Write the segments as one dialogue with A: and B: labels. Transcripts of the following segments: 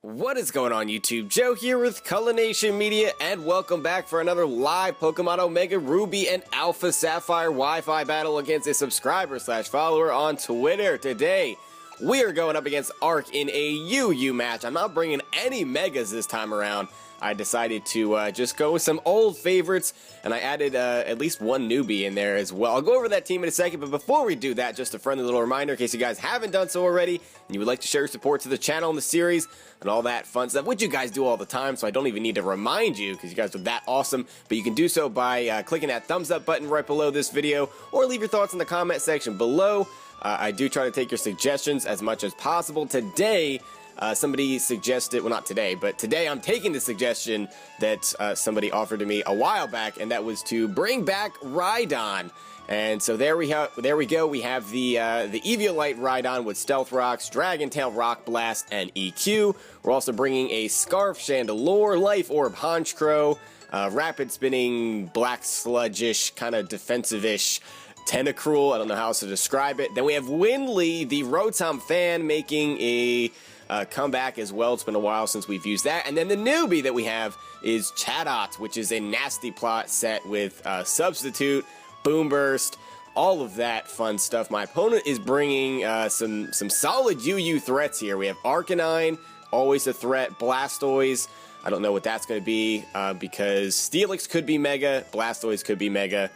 A: What is going on YouTube? Joe here with Cullination Media, and welcome back for another live Pokemon Omega Ruby and Alpha Sapphire Wi-Fi battle against a subscriber/follower on Twitter. Today, we are going up against Arc in a UU match. I'm not bringing any Megas this time around. I decided to just go with some old favorites, and I added at least one newbie in there as well. I'll go over that team in a second, but before we do that, just a friendly little reminder in case you guys haven't done so already, and you would like to share your support to the channel and the series, and all that fun stuff, which you guys do all the time, so I don't even need to remind you, because you guys are that awesome, but you can do so by clicking that thumbs up button right below this video, or leave your thoughts in the comment section below. I do try to take your suggestions as much as possible. Today, somebody suggested, well, not today, but today I'm taking the suggestion that somebody offered to me a while back, and that was to bring back Rhydon. And so there we go. We have the Eviolite Rhydon with Stealth Rocks, Dragon Tail, Rock Blast, and EQ. We're also bringing a Scarf Chandelure, Life Orb Honchkrow, Rapid Spinning, Black Sludgish, kind of defensive-ish Tentacruel. I don't know how else to describe it. Then we have Winley, the Rotom fan, making a comeback as well. It's been a while since we've used that. And then the newbie that we have is Chatot, which is a nasty plot set with Substitute, Boom Burst, all of that fun stuff. My opponent is bringing some solid UU threats here. We have Arcanine, always a threat, Blastoise. I don't know what that's going to be because Steelix could be Mega, Blastoise could be Mega.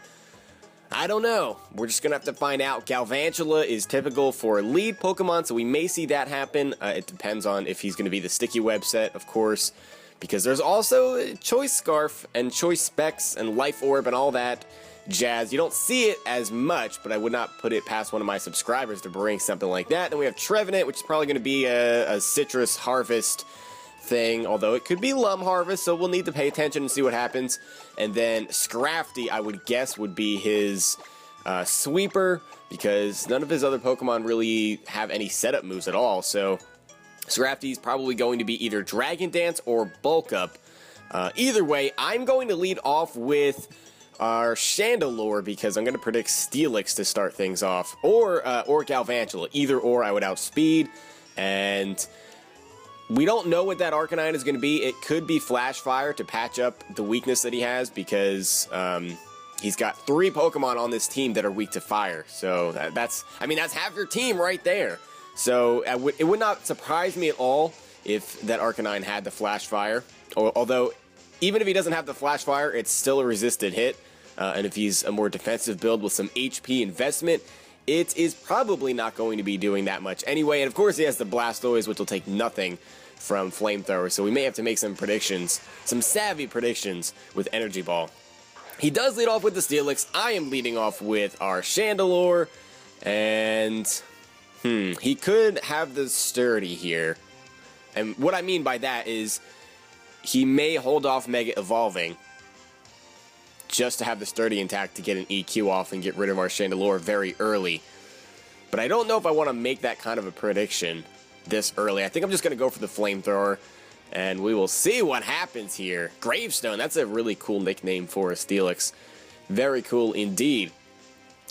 A: I don't know. We're just going to have to find out. Galvantula is typical for lead Pokemon, so we may see that happen. It depends on if he's going to be the Sticky Web set, of course, because there's also Choice Scarf and Choice Specs and Life Orb and all that jazz. You don't see it as much, but I would not put it past one of my subscribers to bring something like that. Then we have Trevenant, which is probably going to be a Citrus Harvest thing, although it could be Lum Harvest, so we'll need to pay attention and see what happens. And then Scrafty, I would guess, would be his sweeper, because none of his other Pokemon really have any setup moves at all, so Scrafty's probably going to be either Dragon Dance or Bulk Up. Either way, I'm going to lead off with our Chandelure, because I'm going to predict Steelix to start things off, or Galvantula. Either or, I would outspeed, and we don't know what that Arcanine is going to be. It could be Flash Fire to patch up the weakness that he has, because he's got 3 Pokemon on this team that are weak to fire. So that's half your team right there. So it would not surprise me at all if that Arcanine had the Flash Fire. Although, even if he doesn't have the Flash Fire, it's still a resisted hit. And if he's a more defensive build with some HP investment, it is probably not going to be doing that much anyway. And of course, he has the Blastoise, which will take nothing from Flamethrower. So we may have to make some predictions, some savvy predictions with Energy Ball. He does lead off with the Steelix. I am leading off with our Chandelure. And he could have the Sturdy here. And what I mean by that is he may hold off Mega Evolving just to have the Sturdy intact to get an EQ off and get rid of our Chandelure very early. But I don't know if I want to make that kind of a prediction this early. I think I'm just going to go for the Flamethrower, and we will see what happens here. Gravestone, that's a really cool nickname for a Steelix. Very cool indeed.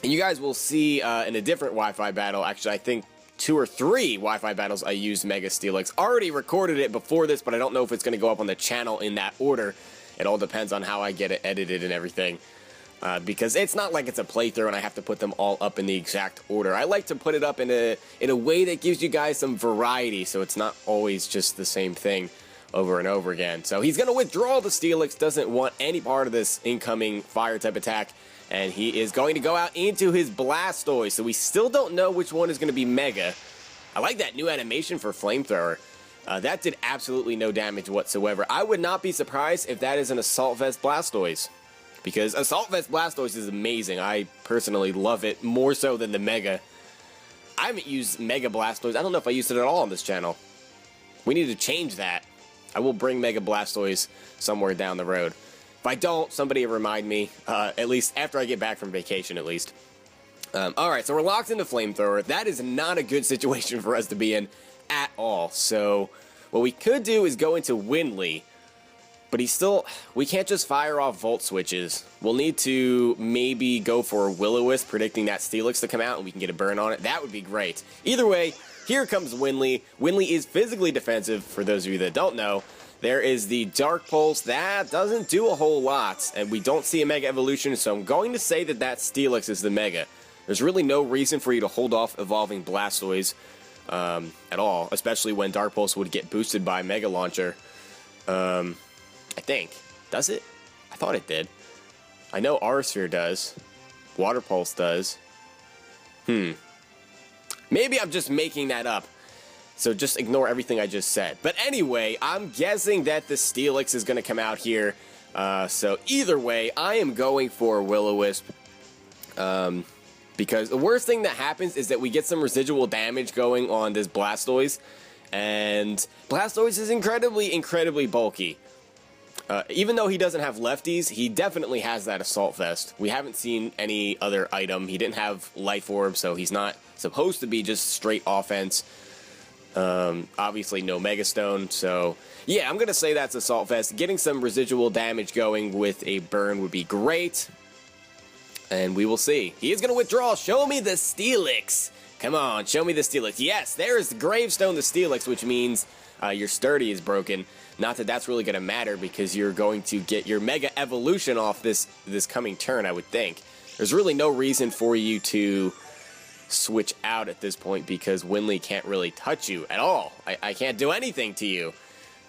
A: And you guys will see in a different Wi-Fi battle, actually I think 2 or 3 Wi-Fi battles I used Mega Steelix. Already recorded it before this, but I don't know if it's going to go up on the channel in that order. It all depends on how I get it edited and everything. Because it's not like it's a playthrough and I have to put them all up in the exact order. I like to put it up in a way that gives you guys some variety, so it's not always just the same thing over and over again. So he's going to withdraw the Steelix, doesn't want any part of this incoming fire-type attack, and he is going to go out into his Blastoise. So we still don't know which one is going to be Mega. I like that new animation for Flamethrower. That did absolutely no damage whatsoever. I would not be surprised if that is an Assault Vest Blastoise, because Assault Vest Blastoise is amazing. I personally love it more so than the Mega. I haven't used Mega Blastoise. I don't know if I used it at all on this channel. We need to change that. I will bring Mega Blastoise somewhere down the road. If I don't, somebody remind me, at least after I get back from vacation at least. Alright, so we're locked into Flamethrower. That is not a good situation for us to be in at all. So what we could do is go into Winley, but we can't just fire off Volt Switches. We'll need to maybe go for Will-O-Wisp, predicting that Steelix to come out and we can get a burn on it. That would be great. Either way, here comes Winley. Winley is physically defensive, for those of you that don't know. There is the Dark Pulse. That doesn't do a whole lot, and we don't see a Mega Evolution, so I'm going to say that that Steelix is the Mega. There's really no reason for you to hold off evolving Blastoise at all, especially when Dark Pulse would get boosted by Mega Launcher. I think. Does it? I thought it did. I know Aerosphere does. Water Pulse does. Maybe I'm just making that up. So just ignore everything I just said. But anyway, I'm guessing that the Steelix is going to come out here. So either way, I am going for Will-O-Wisp. Because the worst thing that happens is that we get some residual damage going on this Blastoise. And Blastoise is incredibly bulky. Even though he doesn't have lefties, he definitely has that Assault Vest. We haven't seen any other item. He didn't have Life Orb, so he's not supposed to be just straight offense. Obviously no Mega Stone, so yeah, I'm going to say that's Assault Vest. Getting some residual damage going with a burn would be great. And we will see. He is going to withdraw. Show me the Steelix. Come on, show me the Steelix. Yes, there is the Gravestone, the Steelix, which means your Sturdy is broken. Not that that's really going to matter because you're going to get your Mega Evolution off this coming turn, I would think. There's really no reason for you to switch out at this point because Winley can't really touch you at all. I can't do anything to you.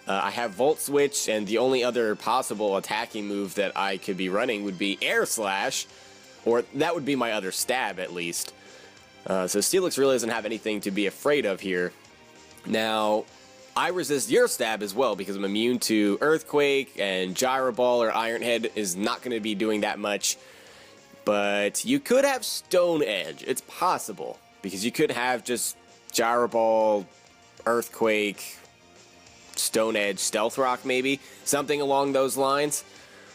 A: I have Volt Switch, and the only other possible attacking move that I could be running would be Air Slash, or that would be my other stab at least. So Steelix really doesn't have anything to be afraid of here. Now, I resist your stab as well because I'm immune to Earthquake, and Gyro Ball or Iron Head is not going to be doing that much. But you could have Stone Edge. It's possible because you could have just Gyro Ball, Earthquake, Stone Edge, Stealth Rock maybe. Something along those lines.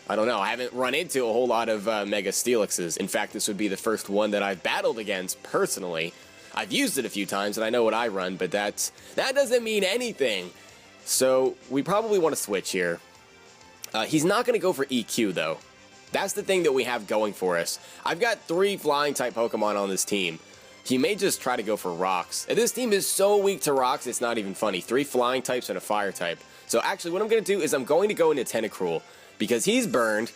A: I don't know. I haven't run into a whole lot of Mega Steelixes. In fact, this would be the first one that I've battled against personally. I've used it a few times, and I know what I run, but that doesn't mean anything. So we probably want to switch here. He's not going to go for EQ, though. That's the thing that we have going for us. I've got 3 Flying-type Pokemon on this team. He may just try to go for Rocks. And this team is so weak to Rocks, it's not even funny. 3 Flying types and a Fire type. So actually, what I'm going to do is I'm going to go into Tentacruel. Because he's burned,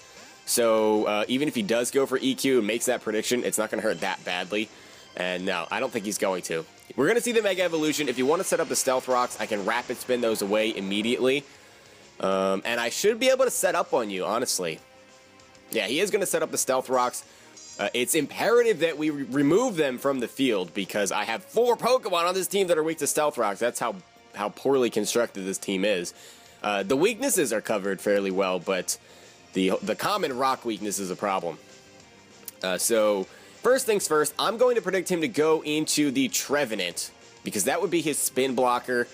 A: so even if he does go for EQ and makes that prediction, it's not going to hurt that badly. And no, I don't think he's going to. We're going to see the Mega Evolution. If you want to set up the Stealth Rocks, I can Rapid Spin those away immediately. And I should be able to set up on you, honestly. Yeah, he is going to set up the Stealth Rocks. It's imperative that we remove them from the field because I have 4 Pokemon on this team that are weak to Stealth Rocks. That's how poorly constructed this team is. The weaknesses are covered fairly well, but the common rock weakness is a problem. So, first things first, I'm going to predict him to go into the Trevenant, because that would be his spin blocker.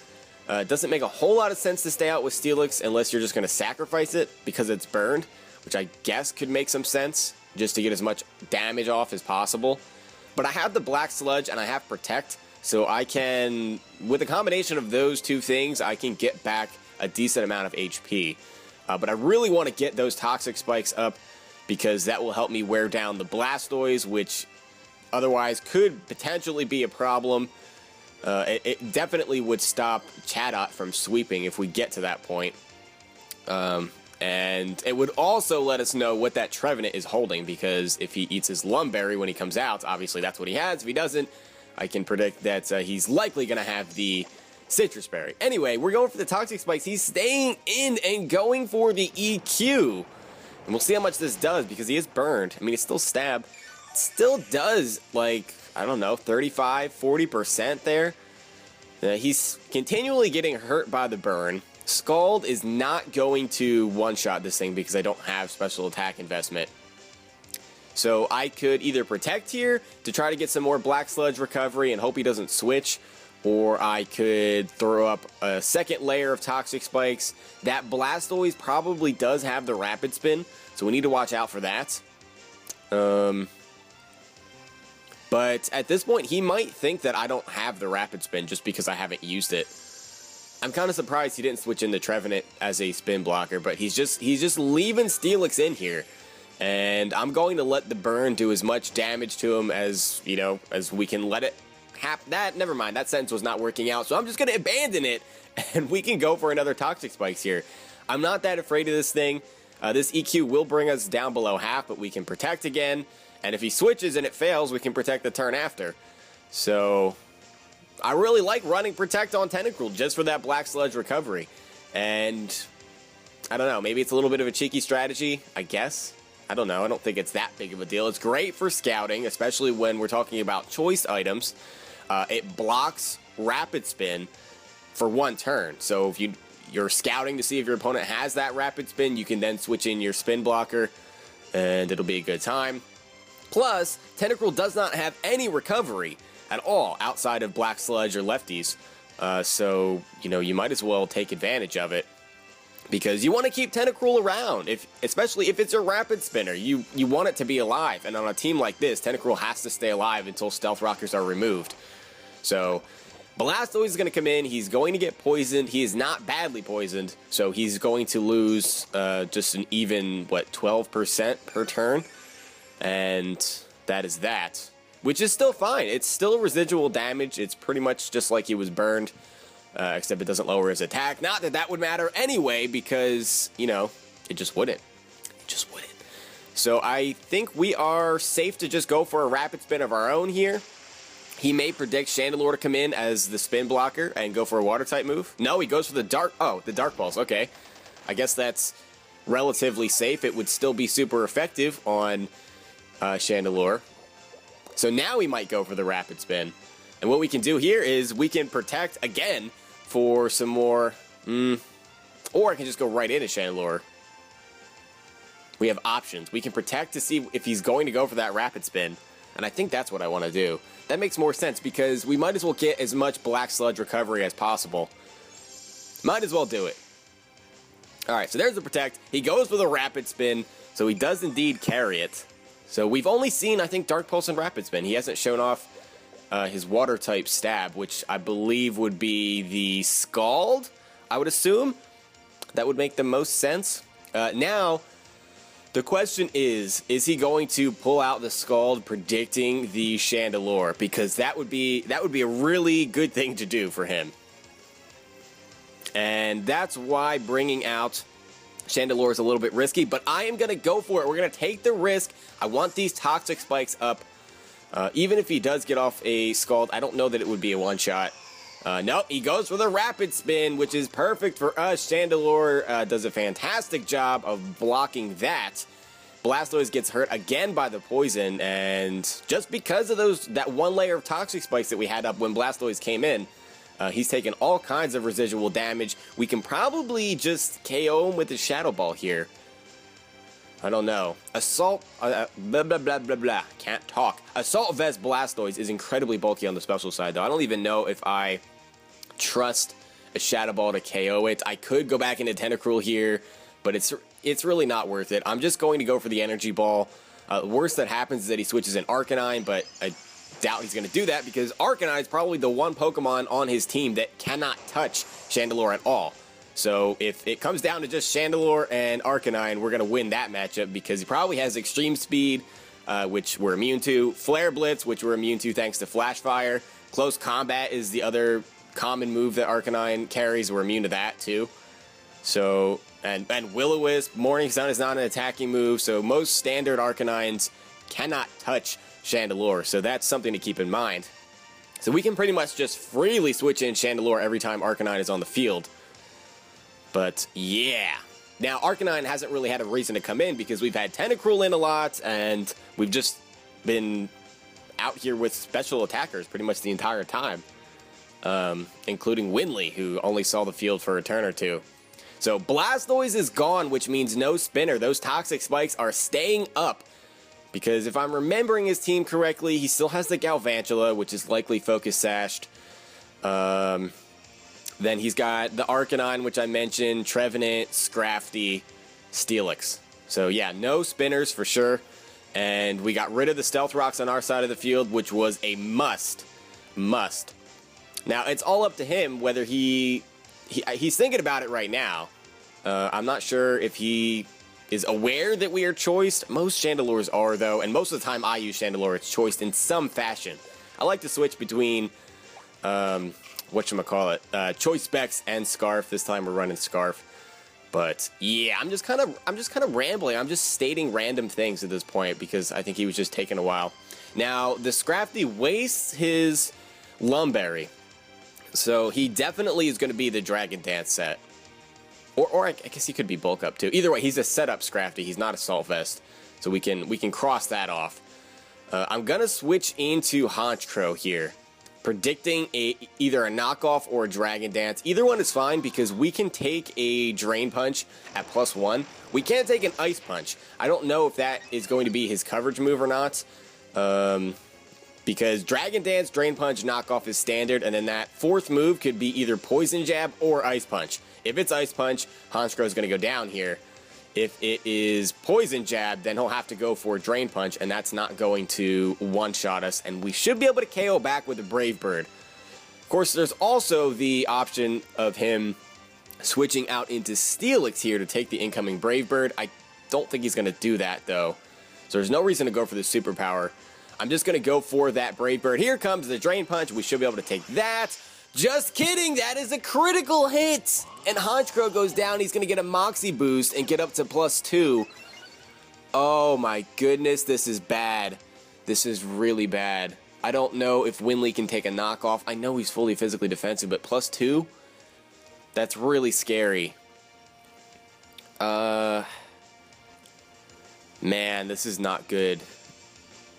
A: It doesn't make a whole lot of sense to stay out with Steelix unless you're just going to sacrifice it because it's burned, which I guess could make some sense, just to get as much damage off as possible. But I have the Black Sludge and I have Protect, so I can, with a combination of those 2 things, I can get back a decent amount of HP. But I really want to get those Toxic Spikes up because that will help me wear down the Blastoise, which otherwise could potentially be a problem. It definitely would stop Chatot from sweeping if we get to that point. And it would also let us know what that Trevenant is holding, because if he eats his Lumberry when he comes out, obviously that's what he has. If he doesn't, I can predict that he's likely going to have the Citrus Berry. Anyway, we're going for the Toxic Spikes. He's staying in and going for the EQ. And we'll see how much this does, because he is burned. I mean, it's still stab. It still does, like, I don't know, 35, 40% there. He's continually getting hurt by the burn. Scald is not going to one-shot this thing because I don't have special attack investment. So I could either Protect here to try to get some more Black Sludge recovery and hope he doesn't switch, or I could throw up a second layer of Toxic Spikes. That Blastoise probably does have the Rapid Spin, so we need to watch out for that. But at this point, he might think that I don't have the Rapid Spin just because I haven't used it. I'm kind of surprised he didn't switch in the Trevenant as a spin blocker, but he's just leaving Steelix in here. And I'm going to let the burn do as much damage to him as, you know, as we can let it never mind, that sentence was not working out, so I'm just going to abandon it, and we can go for another Toxic Spikes here. I'm not that afraid of this thing. This EQ will bring us down below half, but we can protect again, and if he switches and it fails, we can protect the turn after. So, I really like running Protect on Tentacruel just for that Black Sludge recovery, and I don't know, maybe it's a little bit of a cheeky strategy, I guess. I don't know, I don't think it's that big of a deal. It's great for scouting, especially when we're talking about choice items. It blocks Rapid Spin for one turn. So if you're scouting to see if your opponent has that Rapid Spin, you can then switch in your spin blocker, and it'll be a good time. Plus, Tentacruel does not have any recovery at all outside of Black Sludge or Lefties. So, you know, you might as well take advantage of it, because you want to keep Tentacruel around, especially if it's a Rapid Spinner. You want it to be alive, and on a team like this, Tentacruel has to stay alive until Stealth Rockers are removed. So, Blastoise is going to come in, he's going to get poisoned, he is not badly poisoned, so he's going to lose just an even, 12% per turn, and that is that. Which is still fine, it's still residual damage, it's pretty much just like he was burned. Except it doesn't lower his attack. Not that that would matter anyway, because, you know, it just wouldn't. It just wouldn't. So I think we are safe to just go for a Rapid Spin of our own here. He may predict Chandelure to come in as the spin blocker and go for a Water-type move. No, he goes for the Dark... Oh, the Dark Pulse. Okay. I guess that's relatively safe. It would still be super effective on Chandelure. So now we might go for the Rapid Spin. And what we can do here is we can protect again for some more, or I can just go right into Chandelure. We have options. We can protect to see if he's going to go for that Rapid Spin, and I think that's what I want to do. That makes more sense because we might as well get as much Black Sludge recovery as possible. Might as well do it. Alright, so there's the protect. He goes for the Rapid Spin, so he does indeed carry it. So we've only seen, I think, Dark Pulse and Rapid Spin. He hasn't shown off his Water-type stab, which I believe would be the Scald, I would assume. That would make the most sense. Now, the question is he going to pull out the Scald predicting the Chandelure? Because that would be a really good thing to do for him. And that's why bringing out Chandelure is a little bit risky, but I am going to go for it. We're going to take the risk. I want these Toxic Spikes up. Even if he does get off a Scald, I don't know that it would be a one-shot. Nope, he goes for the Rapid Spin, which is perfect for us. Chandelure does a fantastic job of blocking that. Blastoise gets hurt again by the poison, and just because of that one layer of Toxic Spikes that we had up when Blastoise came in, he's taken all kinds of residual damage. We can probably just KO him with the Shadow Ball here. I don't know. Assault, blah, blah, blah, blah, blah. Can't talk. Assault Vest Blastoise is incredibly bulky on the special side, though. I don't even know if I trust a Shadow Ball to KO it. I could go back into Tentacruel here, but it's really not worth it. I'm just going to go for the Energy Ball. The worst that happens is that he switches in Arcanine, but I doubt he's going to do that because Arcanine is probably the one Pokemon on his team that cannot touch Chandelure at all. So if it comes down to just Chandelure and Arcanine, we're going to win that matchup because he probably has Extreme Speed, which we're immune to, Flare Blitz, which we're immune to thanks to Flash Fire. Close Combat is the other common move that Arcanine carries. We're immune to that too. So, and Will-O-Wisp, Morning Sun is not an attacking move, so most standard Arcanines cannot touch Chandelure, so that's something to keep in mind. So we can pretty much just freely switch in Chandelure every time Arcanine is on the field. But, yeah. Now, Arcanine hasn't really had a reason to come in because we've had Tentacruel in a lot, and we've just been out here with special attackers pretty much the entire time. Including Winley, who only saw the field for a turn or two. So, Blastoise is gone, which means no Spinner. Those Toxic Spikes are staying up. Because if I'm remembering his team correctly, he still has the Galvantula, which is likely Focus Sashed. Then he's got the Arcanine, which I mentioned, Trevenant, Scrafty, Steelix. So yeah, no Spinners for sure. And we got rid of the Stealth Rocks on our side of the field, which was a must. Must. Now, it's all up to him whether he's thinking about it right now. I'm not sure if he is aware that we are choiced. Most Chandelures are, though, and most of the time I use Chandelure, it's choiced in some fashion. I like to switch between, whatchamacallit, Choice Specs and Scarf. This time we're running Scarf. But yeah, I'm just kind of rambling. I'm just stating random things at this point because I think he was just taking a while. Now, the Scrafty wastes his Lumberry. So he definitely is going to be the Dragon Dance set. Or I guess he could be bulk up too. Either way, he's a setup Scrafty. He's not Assault Vest. So we can cross that off. I'm going to switch into Honchkrow here. Predicting either a knockoff or a Dragon Dance. Either one is fine because we can take a Drain Punch at +1. We can't take an Ice Punch. I don't know if that is going to be his coverage move or not. Because Dragon Dance, Drain Punch, knockoff is standard. And then that fourth move could be either Poison Jab or Ice Punch. If it's Ice Punch, Honchkrow is going to go down here. If it is Poison Jab, then he'll have to go for Drain Punch, and that's not going to one-shot us, and we should be able to KO back with a Brave Bird. Of course, there's also the option of him switching out into Steelix here to take the incoming Brave Bird. I don't think he's going to do that, though, so there's no reason to go for the Superpower. I'm just going to go for that Brave Bird. Here comes the Drain Punch. We should be able to take that. Just kidding, that is a critical hit! And Honchkrow goes down, he's going to get a Moxie boost and get up to +2. Oh my goodness, this is bad. This is really bad. I don't know if Winley can take a knockoff. I know he's fully physically defensive, but +2? That's really scary. Man, this is not good.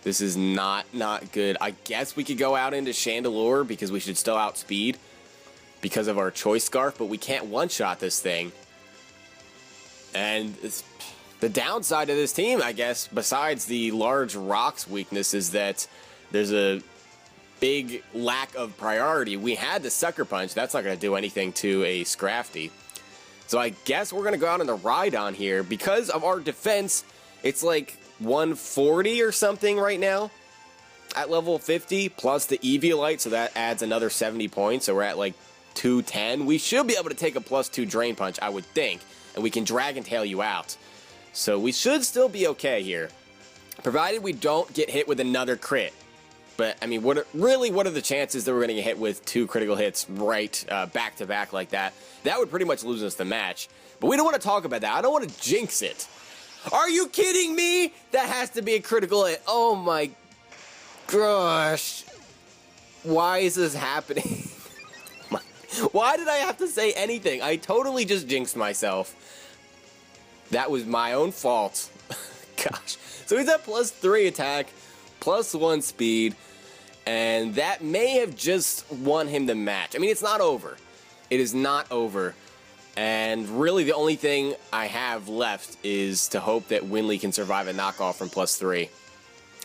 A: This is not good. I guess we could go out into Chandelure because we should still outspeed because of our Choice Scarf, but we can't one-shot this thing. And the downside of this team, I guess, besides the large rocks weakness, is that there's a big lack of priority. We had the Sucker Punch. That's not going to do anything to a Scrafty. So I guess we're going to go out on the Rhydon here. Because of our defense, it's like 140 or something right now at level 50 plus the Eviolite, so that adds another 70 points, so we're at like 210. We should be able to take a +2 Drain Punch, I would think, and we can Dragon Tail you out. So we should still be okay here, provided we don't get hit with another crit. But I mean, what are the chances that we're going to get hit with 2 critical hits right back to back like that? That would pretty much lose us the match. But we don't want to talk about that. I don't want to jinx it. Are you kidding me? That has to be a critical hit. Oh my gosh. Why is this happening? Why did I have to say anything? I totally just jinxed myself. That was my own fault. Gosh. So he's at +3 attack, +1 speed, and that may have just won him the match. I mean, it's not over. It is not over. And really the only thing I have left is to hope that Winley can survive a knockoff from +3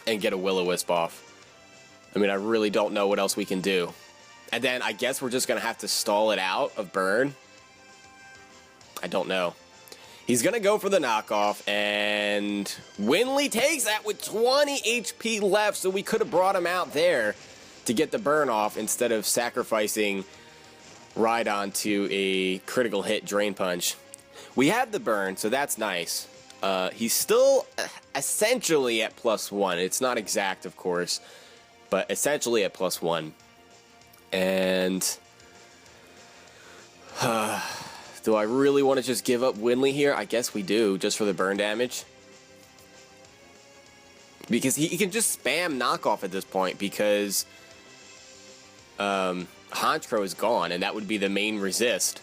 A: and get a Will-O-Wisp off. I mean, I really don't know what else we can do. And then I guess we're just going to have to stall it out of burn. I don't know. He's going to go for the knockoff, and Winley takes that with 20 HP left, so we could have brought him out there to get the burn off instead of sacrificing Rhydon to a critical hit Drain Punch. We have the burn, so that's nice. He's still essentially at +1. It's not exact, of course, but essentially at +1. And do I really want to just give up Winley here? I guess we do, just for the burn damage. Because he can just spam knockoff at this point, because Honchkrow is gone, and that would be the main resist.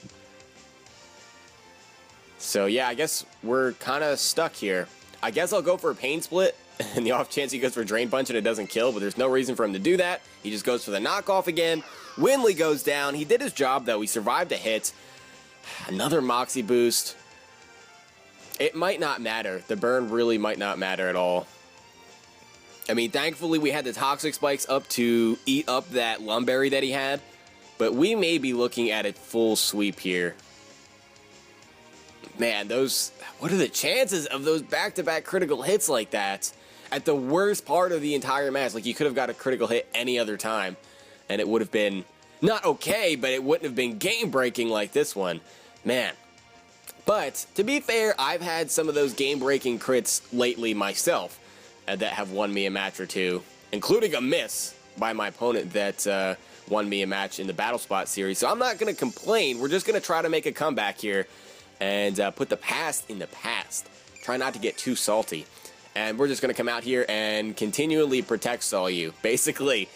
A: So yeah, I guess we're kind of stuck here. I guess I'll go for a Pain Split, and the off chance he goes for Drain Punch and it doesn't kill, but there's no reason for him to do that. He just goes for the knockoff again. Winley goes down. He did his job, though. He survived a hit. Another Moxie boost. It might not matter. The burn really might not matter at all. I mean, thankfully we had the Toxic Spikes up to eat up that Lumberry that he had, but we may be looking at a full sweep here. Man, what are the chances of those back-to-back critical hits like that at the worst part of the entire match? Like, you could have got a critical hit any other time, and it would have been not okay, but it wouldn't have been game-breaking like this one. Man. But, to be fair, I've had some of those game-breaking crits lately myself that have won me a match or two, including a miss by my opponent that won me a match in the Battle Spot series. So I'm not going to complain. We're just going to try to make a comeback here and put the past in the past. Try not to get too salty. And we're just going to come out here and continually protect stall you. Basically,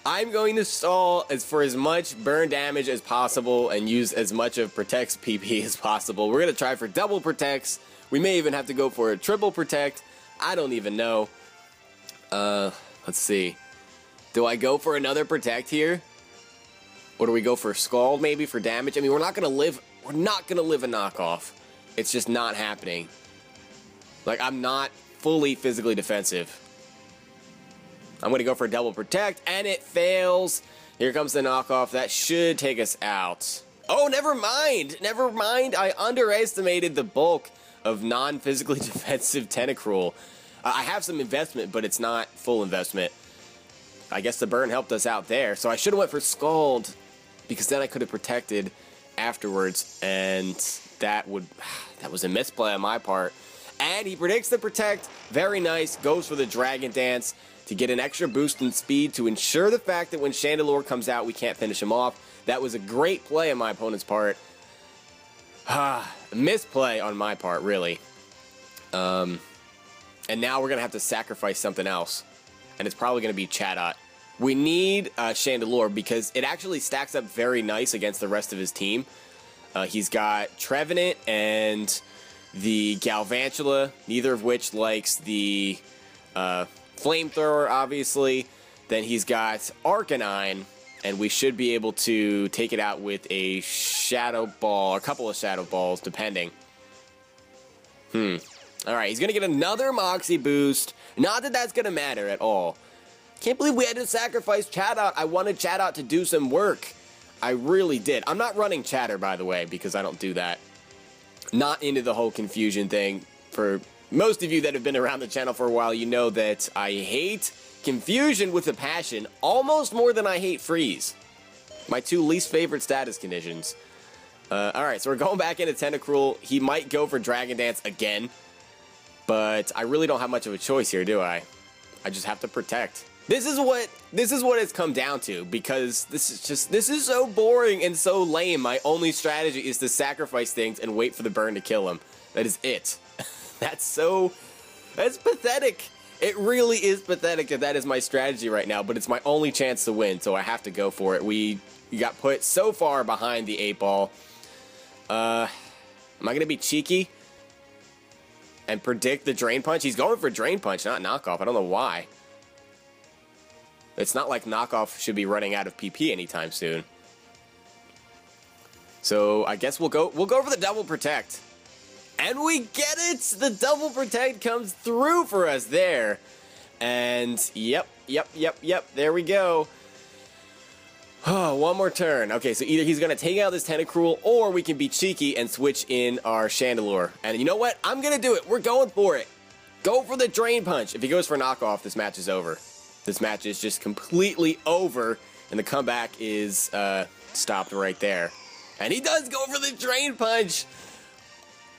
A: I'm going to stall for as much burn damage as possible and use as much of Protect's PP as possible. We're going to try for double Protects. We may even have to go for a triple Protect. I don't even know. Let's see. Do I go for another Protect here? Or do we go for Scald maybe for damage? I mean, we're not going to live a knockoff. It's just not happening. Like, I'm not fully physically defensive. I'm going to go for a double Protect, and it fails. Here comes the knockoff. That should take us out. Oh, never mind. Never mind. I underestimated the bulk of non-physically defensive Tentacruel. I have some investment, but it's not full investment. I guess the burn helped us out there. So I should have went for Scald, because then I could have protected afterwards, and that was a misplay on my part. And he predicts the Protect. Very nice. Goes for the Dragon Dance to get an extra boost in speed to ensure the fact that when Chandelure comes out, we can't finish him off. That was a great play on my opponent's part. Misplay on my part, really. And now we're going to have to sacrifice something else. And it's probably going to be Chatot. We need Chandelure because it actually stacks up very nice against the rest of his team. He's got Trevenant and the Galvantula, neither of which likes the Flamethrower, obviously. Then he's got Arcanine, and we should be able to take it out with a Shadow Ball, a couple of Shadow Balls, depending. Alright, he's going to get another Moxie boost. Not that that's going to matter at all. Can't believe we had to sacrifice Chatot. I wanted Chatot to do some work. I really did. I'm not running Chatter, by the way, because I don't do that. Not into the whole confusion thing. For most of you that have been around the channel for a while, you know that I hate confusion with a passion almost more than I hate freeze. My two least favorite status conditions. Alright, so we're going back into Tentacruel. He might go for Dragon Dance again, but I really don't have much of a choice here, do I? I just have to protect. This is what it's come down to, because this is so boring and so lame. My only strategy is to sacrifice things and wait for the burn to kill him. That is it. That's pathetic. It really is pathetic that is my strategy right now, but it's my only chance to win, so I have to go for it. We got put so far behind the 8-ball. Am I going to be cheeky and predict the Drain Punch? He's going for Drain Punch, not Knockoff. I don't know why. It's not like Knockoff should be running out of PP anytime soon. So I guess we'll go for the double Protect. And we get it! The double Protect comes through for us there. And yep, there we go. Oh, one more turn. Okay, so either he's going to take out this Tentacruel, or we can be cheeky and switch in our Chandelure. And you know what? I'm going to do it. We're going for it. Go for the Drain Punch. If he goes for Knockoff, this match is over. This match is just completely over, and the comeback is stopped right there. And he does go for the Drain Punch!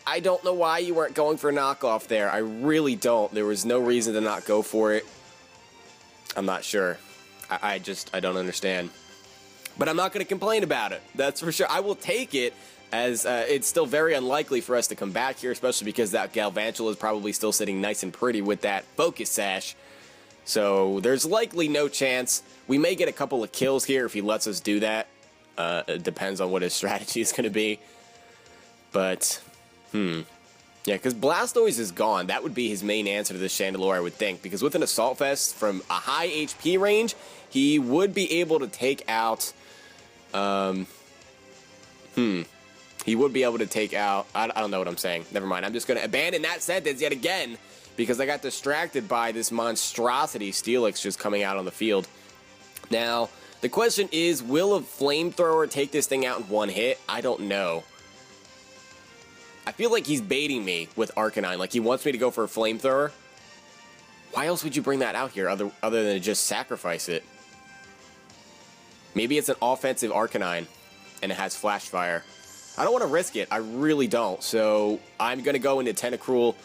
A: I don't know why you weren't going for Knockoff there. I really don't. There was no reason to not go for it. I'm not sure. I don't understand. But I'm not going to complain about it. That's for sure. I will take it, as it's still very unlikely for us to come back here, especially because that Galvantula is probably still sitting nice and pretty with that Focus Sash. So there's likely no chance. We may get a couple of kills here if he lets us do that. It depends on what his strategy is going to be. But, yeah, because Blastoise is gone. That would be his main answer to this Chandelure, I would think. Because with an Assault Vest from a high HP range, he would be able to take out... He would be able to take out... I don't know what I'm saying. Never mind. I'm just going to abandon that sentence yet again, because I got distracted by this monstrosity Steelix just coming out on the field. Now, the question is, will a Flamethrower take this thing out in one hit? I don't know. I feel like he's baiting me with Arcanine. Like, he wants me to go for a Flamethrower. Why else would you bring that out here other than to just sacrifice it? Maybe it's an offensive Arcanine, and it has Flash Fire. I don't want to risk it. I really don't. So I'm going to go into Tentacruel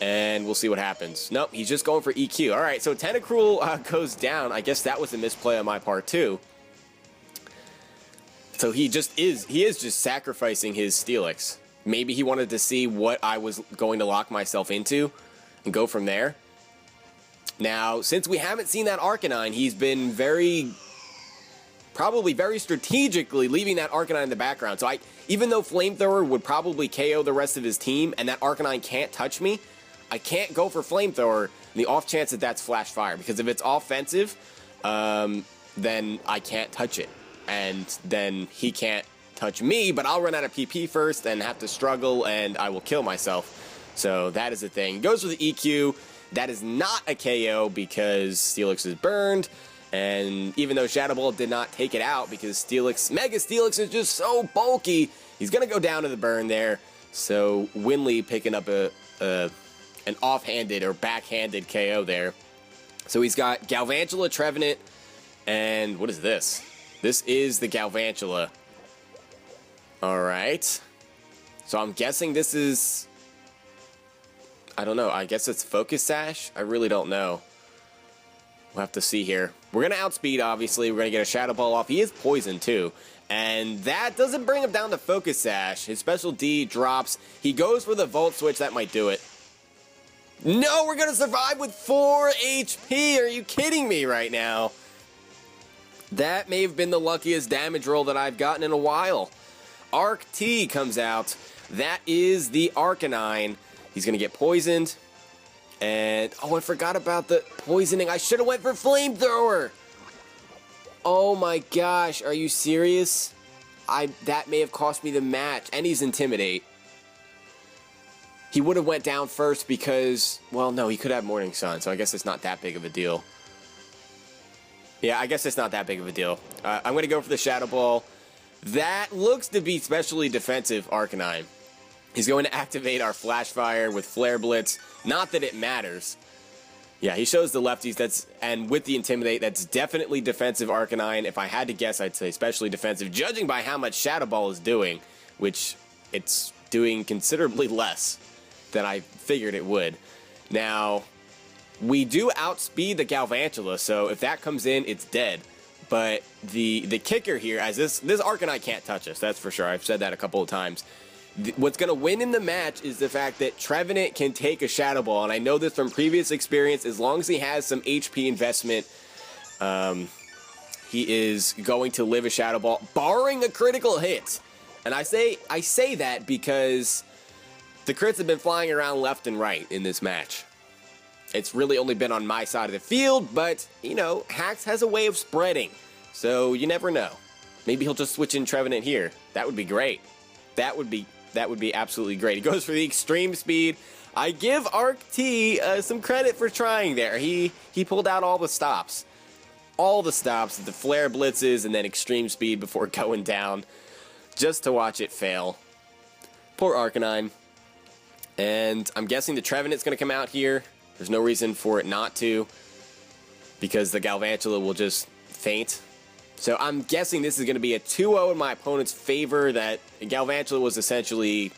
A: And we'll see what happens. Nope, he's just going for EQ. All right, so Tentacruel goes down. I guess that was a misplay on my part, too. So he is just sacrificing his Steelix. Maybe he wanted to see what I was going to lock myself into and go from there. Now, since we haven't seen that Arcanine, he's been probably very strategically leaving that Arcanine in the background. So even though Flamethrower would probably KO the rest of his team and that Arcanine can't touch me, I can't go for Flamethrower in the off chance that that's Flash Fire. Because if it's offensive, then I can't touch it. And then he can't touch me, but I'll run out of PP first and have to struggle, and I will kill myself. So that is the thing. Goes for the EQ. That is not a KO because Steelix is burned. And even though Shadow Ball did not take it out because Mega Steelix is just so bulky, he's going to go down to the burn there. So Winley picking up an offhanded or backhanded KO there. So he's got Galvantula, Trevenant, and what is this? This is the Galvantula. Alright. So I'm guessing this is... I don't know. I guess it's Focus Sash? I really don't know. We'll have to see here. We're going to outspeed, obviously. We're going to get a Shadow Ball off. He is poisoned, too. And that doesn't bring him down to Focus Sash. His Special D drops. He goes for the Volt Switch. That might do it. No, we're going to survive with 4 HP. Are you kidding me right now? That may have been the luckiest damage roll that I've gotten in a while. Arc T comes out. That is the Arcanine. He's going to get poisoned. And, oh, I forgot about the poisoning. I should have went for Flamethrower. Oh my gosh, are you serious? That may have cost me the match. And he's Intimidate. He would have went down first because, well, no, he could have Morning Sun, so I guess it's not that big of a deal. Yeah, I guess it's not that big of a deal. I'm going to go for the Shadow Ball. That looks to be specially defensive Arcanine. He's going to activate our Flash Fire with Flare Blitz. Not that it matters. Yeah, he shows the lefties. And with the Intimidate, that's definitely defensive Arcanine. If I had to guess, I'd say especially defensive, judging by how much Shadow Ball is doing, which it's doing considerably less than I figured it would. Now, we do outspeed the Galvantula, so if that comes in, it's dead. But the kicker here, as this Arcanine can't touch us, that's for sure. I've said that a couple of times. What's going to win in the match is the fact that Trevenant can take a Shadow Ball, and I know this from previous experience. As long as he has some HP investment, he is going to live a Shadow Ball, barring a critical hit. And I say that because the crits have been flying around left and right in this match. It's really only been on my side of the field, but, you know, Hax has a way of spreading, so you never know. Maybe he'll just switch in Trevenant here. That would be great. That would be absolutely great. He goes for the Extreme Speed. I give Arc T some credit for trying there. He pulled out all the stops. All the stops, the Flare Blitzes, and then Extreme Speed before going down, just to watch it fail. Poor Arcanine. And I'm guessing the Trevenant's going to come out here. There's no reason for it not to, because the Galvantula will just faint. So I'm guessing this is going to be a 2-0 in my opponent's favor, that Galvantula was essentially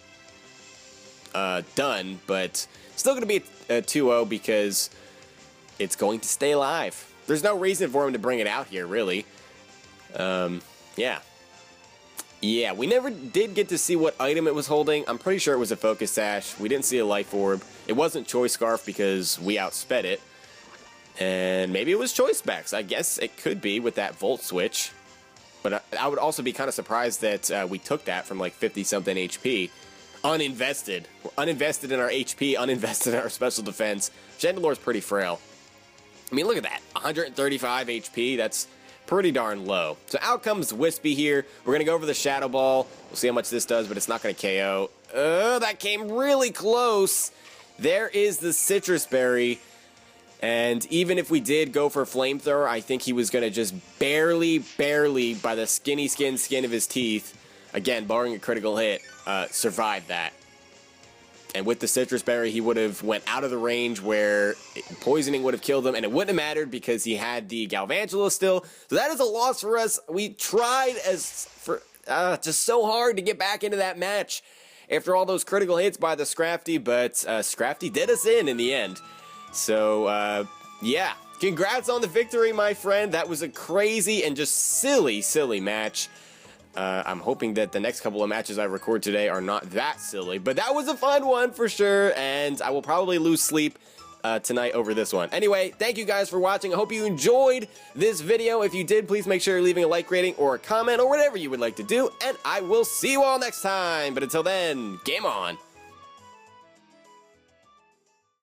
A: done, but still going to be a 2-0 because it's going to stay alive. There's no reason for him to bring it out here, really. Yeah. Yeah, we never did get to see what item it was holding. I'm pretty sure it was a Focus Sash. We didn't see a Life Orb. It wasn't Choice Scarf because we outsped it. And maybe it was Choice Specs. I guess it could be with that Volt Switch. But I would also be kind of surprised that we took that from like 50-something HP. Uninvested. We're uninvested in our HP, uninvested in our special defense. Chandelore's pretty frail. I mean, look at that. 135 HP. That's pretty darn low. So out comes Wispy here. We're going to go over the Shadow Ball. We'll see how much this does, but it's not going to KO. That came really close. There is the Citrus Berry. And even if we did go for Flamethrower, I think he was going to just barely, by the skin of his teeth, again, barring a critical hit, survive that. And with the Citrus Berry, he would have went out of the range where poisoning would have killed him, and it wouldn't have mattered because he had the Galvantula still. So that is a loss for us. We tried just so hard to get back into that match. after all those critical hits by the Scrafty, but Scrafty did us in the end. So, yeah, congrats on the victory, my friend. That was a crazy and just silly match. I'm hoping that the next couple of matches I record today are not that silly, but that was a fun one for sure, and I will probably lose sleep tonight over this one. Anyway, thank you guys for watching. I hope you enjoyed this video. If you did, please make sure you're leaving a like rating or a comment or whatever you would like to do, and I will see you all next time. But until then, game on!